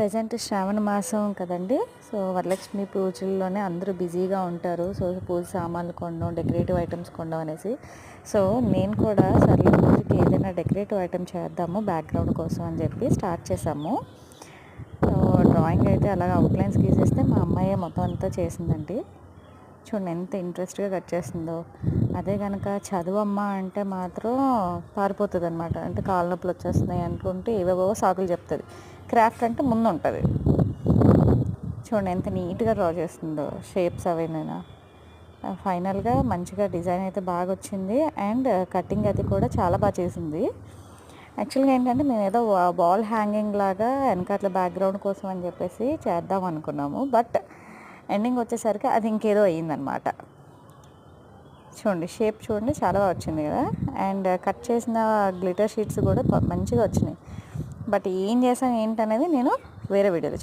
Present శ్రావణ మాసం కదండి. So Varalakshmi పూజల్లోనే అందరూ బిజీగా ఉంటారు. సో పూజ సామాన్లు కొనడం, డెకరేటివ్ ఐటమ్స్ కొనడం అనేసి. సో నేను కూడా సర్లే పూజకి ఏదైనా డెకరేటివ్ ఐటమ్ చేద్దాము బ్యాక్గ్రౌండ్ కోసం అని చెప్పి స్టార్ట్ చేసాము. సో డ్రాయింగ్ అయితే అలాగ అవుట్లైన్స్ గీసేస్తే మా అమ్మాయి మొత్తం అంతా చేసిందండి. చూడండి ఎంత ఇంట్రెస్ట్గా కట్ చేస్తుందో. అదే కనుక చదువమ్మా అంటే మాత్రం పారిపోతుంది అనమాట. అంటే కాళ్ళ నొప్పులు వచ్చేస్తున్నాయి అనుకుంటే ఏవేవో సాకులు చెప్తుంది. క్రాఫ్ట్ అంటే ముందు ఉంటుంది. చూడండి ఎంత నీట్గా డ్రా చేస్తుందో షేప్స్ అవైనా. ఫైనల్గా మంచిగా డిజైన్ అయితే బాగా వచ్చింది. అండ్ కటింగ్ అది కూడా చాలా బాగా చేసింది. యాక్చువల్గా ఏంటంటే మేము ఏదో వాల్ హ్యాంగింగ్ లాగా వెనకాట్ల బ్యాక్గ్రౌండ్ కోసం అని చెప్పేసి చేద్దాం అనుకున్నాము. బట్ ఎండింగ్ వచ్చేసరికి అది ఇంకేదో అయ్యిందనమాట. చూడండి షేప్ చూడండి చాలా బాగా వచ్చింది కదా. అండ్ కట్ చేసిన గ్లిటర్ షీట్స్ కూడా మంచిగా వచ్చినాయి. బట్ ఏం చేసాం ఏంటనేది నేను వేరే వీడియోలో